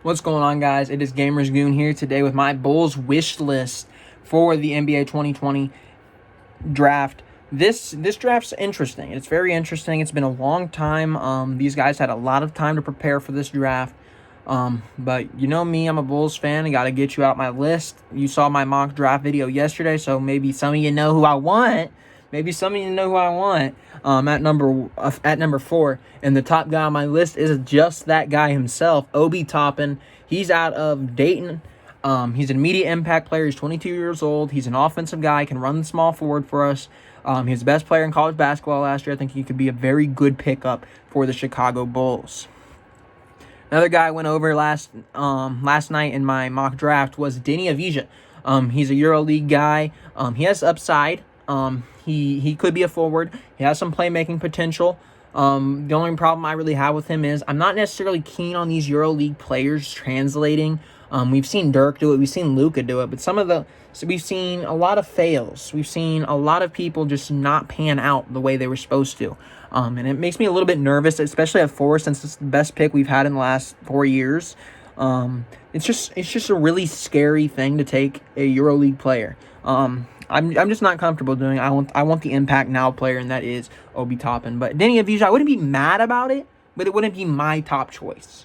What's going on, guys? It is Gamers Goon here today with my Bulls wish list for the NBA 2020 draft. This draft's interesting. It's very interesting. It's been a long time. These guys had a lot of time to prepare for this draft. But you know me, I'm a Bulls fan. I got to get you out my list. You saw my mock draft video yesterday, so maybe some of you know who I want. At number 4, and the top guy on my list is just that guy himself, Obi Toppin. He's out of Dayton. He's an immediate impact player. He's 22 years old. He's an offensive guy. Can run the small forward for us. He was the best player in college basketball last year. I think he could be a very good pickup for the Chicago Bulls. Another guy I went over last night in my mock draft was Deni Avdija. He's a EuroLeague guy. He has upside. He could be a forward. He has some playmaking potential. The only problem I really have with him is I'm not necessarily keen on these EuroLeague players translating. We've seen Dirk do it. We've seen Luka do it. But we've seen a lot of fails. We've seen a lot of people just not pan out the way they were supposed to. And it makes me a little bit nervous, especially at 4, since it's the best pick we've had in the last 4 years. It's just a really scary thing to take a EuroLeague player. I'm just not comfortable doing it. I want the impact now player, and that is Obi Toppin. But Deni Avdija, I wouldn't be mad about it, but it wouldn't be my top choice.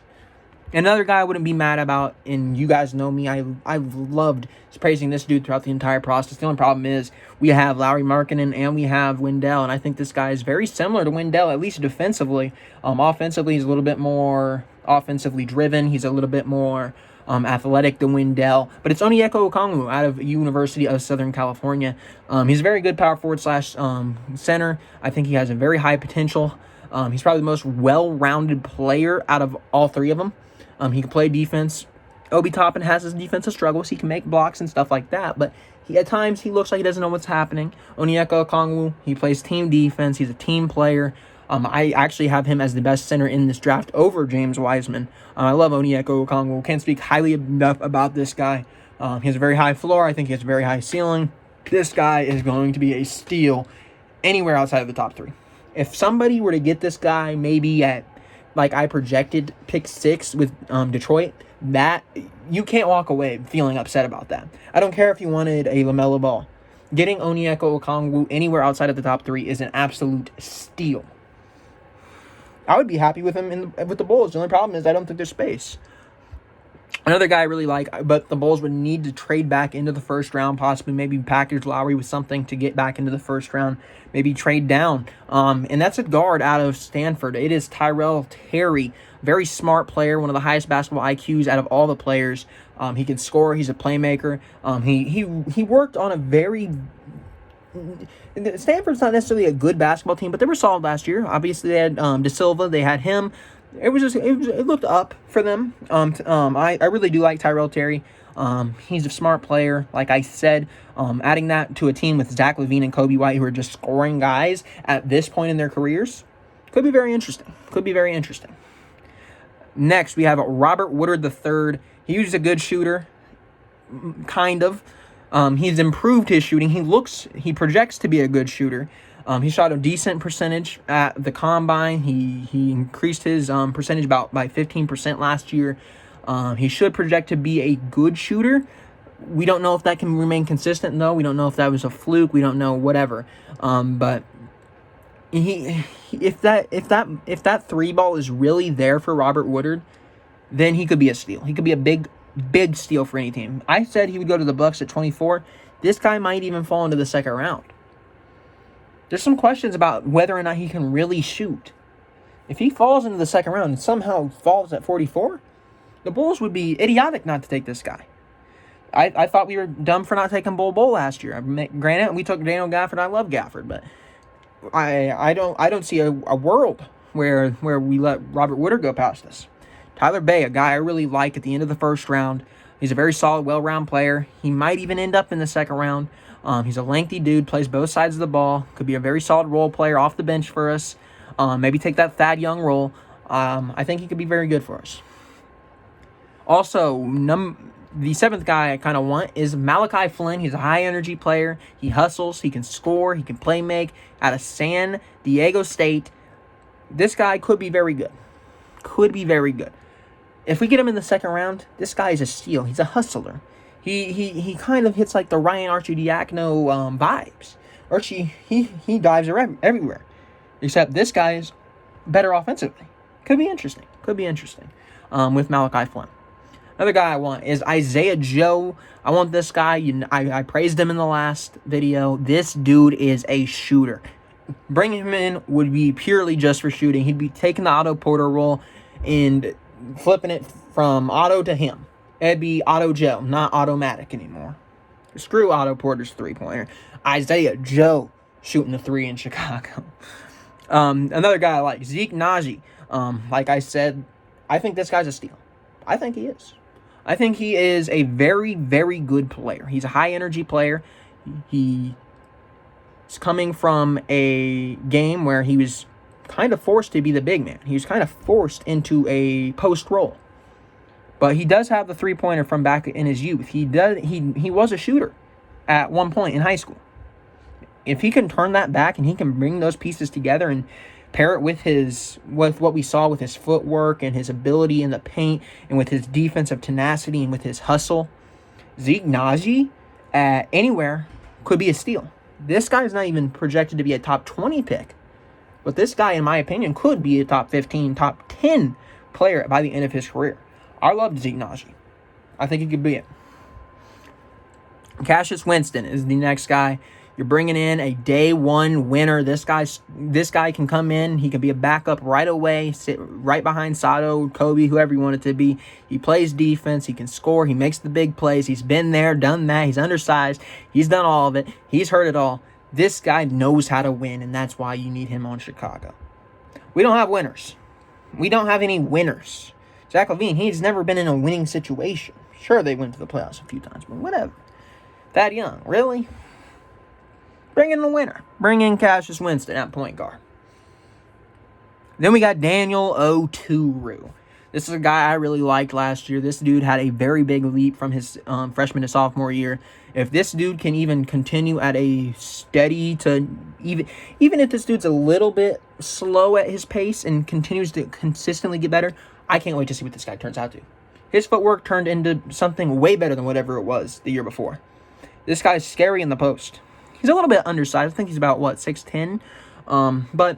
Another guy I wouldn't be mad about, and you guys know me, I've loved praising this dude throughout the entire process. The only problem is we have Lauri Markkanen and we have Wendell, and I think this guy is very similar to Wendell, at least defensively. Offensively, he's a little bit more offensively driven. He's a little bit more athletic than Wendell, but it's Onyeka Okongwu out of University of Southern California. He's a very good power forward slash center. I think he has a very high potential. He's probably the most well-rounded player out of all 3 of them. He can play defense. Obi Toppin has his defensive struggles. He can make blocks and stuff like that, but at times he looks like he doesn't know what's happening. Onyeka Okongwu, he plays team defense. He's a team player. I actually have him as the best center in this draft over James Wiseman. I love Onyeka Okongwu. Can't speak highly enough about this guy. He has a very high floor. I think he has a very high ceiling. This guy is going to be a steal anywhere outside of the top 3. If somebody were to get this guy maybe at, like I projected, pick 6 with Detroit, that you can't walk away feeling upset about that. I don't care if you wanted a LaMelo Ball. Getting Onyeka Okongwu anywhere outside of the top 3 is an absolute steal. I would be happy with him with the Bulls. The only problem is I don't think there's space. Another guy I really like, but the Bulls would need to trade back into the first round, possibly maybe package Lowry with something to get back into the first round, maybe trade down. And that's a guard out of Stanford. It is Tyrell Terry, very smart player, one of the highest basketball IQs out of all the players. He can score. He's a playmaker. He worked on a very... Stanford's not necessarily a good basketball team, but they were solid last year. Obviously, they had De Silva. They had him. It looked up for them. I really do like Tyrell Terry. He's a smart player, like I said. Adding that to a team with Zach LaVine and Kobe White, who are just scoring guys at this point in their careers, could be very interesting. Next, we have Robert Woodard III. He's a good shooter, kind of. He's improved his shooting. He projects to be a good shooter. He shot a decent percentage at the combine. He increased his percentage by 15% last year. He should project to be a good shooter. We don't know if that can remain consistent, though. We don't know if that was a fluke. We don't know, whatever. But if that 3 ball is really there for Robert Woodard, then he could be a steal. He could be a big steal for any team. I said he would go to the Bucks at 24. This guy might even fall into the second round. There's some questions about whether or not he can really shoot. If he falls into the second round and somehow falls at 44, the Bulls would be idiotic not to take this guy. I thought we were dumb for not taking Bol last year. Granted, we took Daniel Gafford. I love Gafford, but I don't see a world where we let Robert Woodard go past us. Tyler Bey, a guy I really like at the end of the first round. He's a very solid, well-rounded player. He might even end up in the second round. He's a lengthy dude, plays both sides of the ball. Could be a very solid role player off the bench for us. Maybe take that Thad Young role. I think he could be very good for us. Also, the 7th guy I kind of want is Malachi Flynn. He's a high-energy player. He hustles. He can score. He can play make. Out of San Diego State, this guy could be very good. If we get him in the second round, this guy is a steal. He's a hustler. He kind of hits like the Ryan Arcidiacono vibes. Archie, he dives everywhere. Except this guy is better offensively. Could be interesting. With Malachi Flynn. Another guy I want is Isaiah Joe. I want this guy. I praised him in the last video. This dude is a shooter. Bringing him in would be purely just for shooting. He'd be taking the Otto Porter role and flipping it from Otto to him. It'd be Otto Joe, not Automatic anymore. Screw Otto Porter's three-pointer. Isaiah Joe shooting the three in Chicago. Another guy I like, Zeke Naji. Like I said, I think this guy's a steal. I think he is. I think he is a very, very good player. He's a high-energy player. He's coming from a game where he was kind of forced to be the big man. He was kind of forced into a post role. But he does have the three-pointer from back in his youth. He was a shooter at one point in high school. If he can turn that back and he can bring those pieces together and pair it with what we saw with his footwork and his ability in the paint and with his defensive tenacity and with his hustle, Zeke Naji at anywhere could be a steal. This guy is not even projected to be a top 20 pick. But this guy, in my opinion, could be a top 15, top 10 player by the end of his career. I love Zeke Naji. I think he could be it. Cassius Winston is the next guy. You're bringing in a day one winner. This guy can come in. He can be a backup right away, sit right behind Sato, Kobe, whoever you want it to be. He plays defense. He can score. He makes the big plays. He's been there, done that. He's undersized. He's done all of it. He's heard it all. This guy knows how to win, and that's why you need him on Chicago. We don't have winners. We don't have any winners. Zach LaVine, he's never been in a winning situation. Sure, they went to the playoffs a few times, but whatever. Thad Young, really? Bring in the winner. Bring in Cassius Winston at point guard. Then we got Daniel Oturu. This is a guy I really liked last year. This dude had a very big leap from his freshman to sophomore year. If this dude can even continue at a steady to even if this dude's a little bit slow at his pace and continues to consistently get better, I can't wait to see what this guy turns out to. His footwork turned into something way better than whatever it was the year before. This guy's scary in the post. He's a little bit undersized. I think he's about, 6'10"? But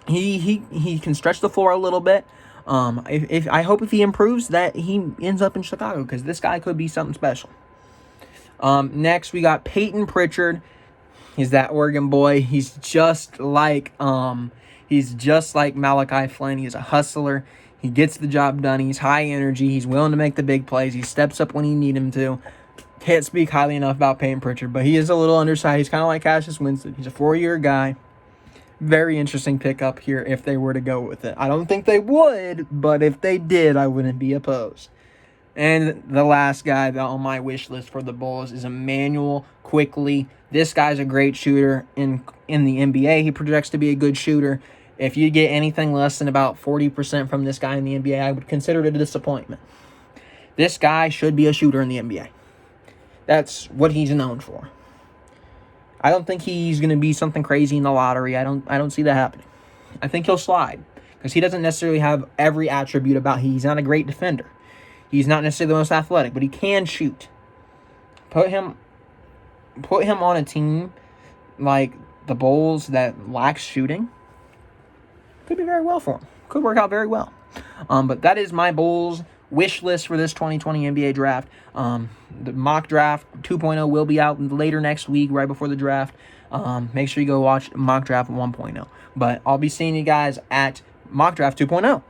he can stretch the floor a little bit. I hope if he improves that he ends up in Chicago, because this guy could be something special. Next, we got Peyton Pritchard. He's that Oregon boy. He's just like Malachi Flynn. He's a hustler. He gets the job done. He's high energy. He's willing to make the big plays. He steps up when you need him to. Can't speak highly enough about Peyton Pritchard, but he is a little undersized. He's kind of like Cassius Winston. He's a 4-year guy. Very interesting pickup here if they were to go with it. I don't think they would, but if they did, I wouldn't be opposed. And the last guy on my wish list for the Bulls is Emmanuel Quickley. This guy's a great shooter in the NBA. He projects to be a good shooter. If you get anything less than about 40% from this guy in the NBA, I would consider it a disappointment. This guy should be a shooter in the NBA. That's what he's known for. I don't think he's going to be something crazy in the lottery. I don't see that happening. I think he'll slide because he doesn't necessarily have every attribute about him. He's not a great defender. He's not necessarily the most athletic, but he can shoot. Put him on a team like the Bulls that lacks shooting. Could be very well for him. Could work out very well. But that is my Bulls wish list for this 2020 NBA draft. The mock draft 2.0 will be out later next week, right before the draft. Make sure you go watch mock draft 1.0. But I'll be seeing you guys at mock draft 2.0.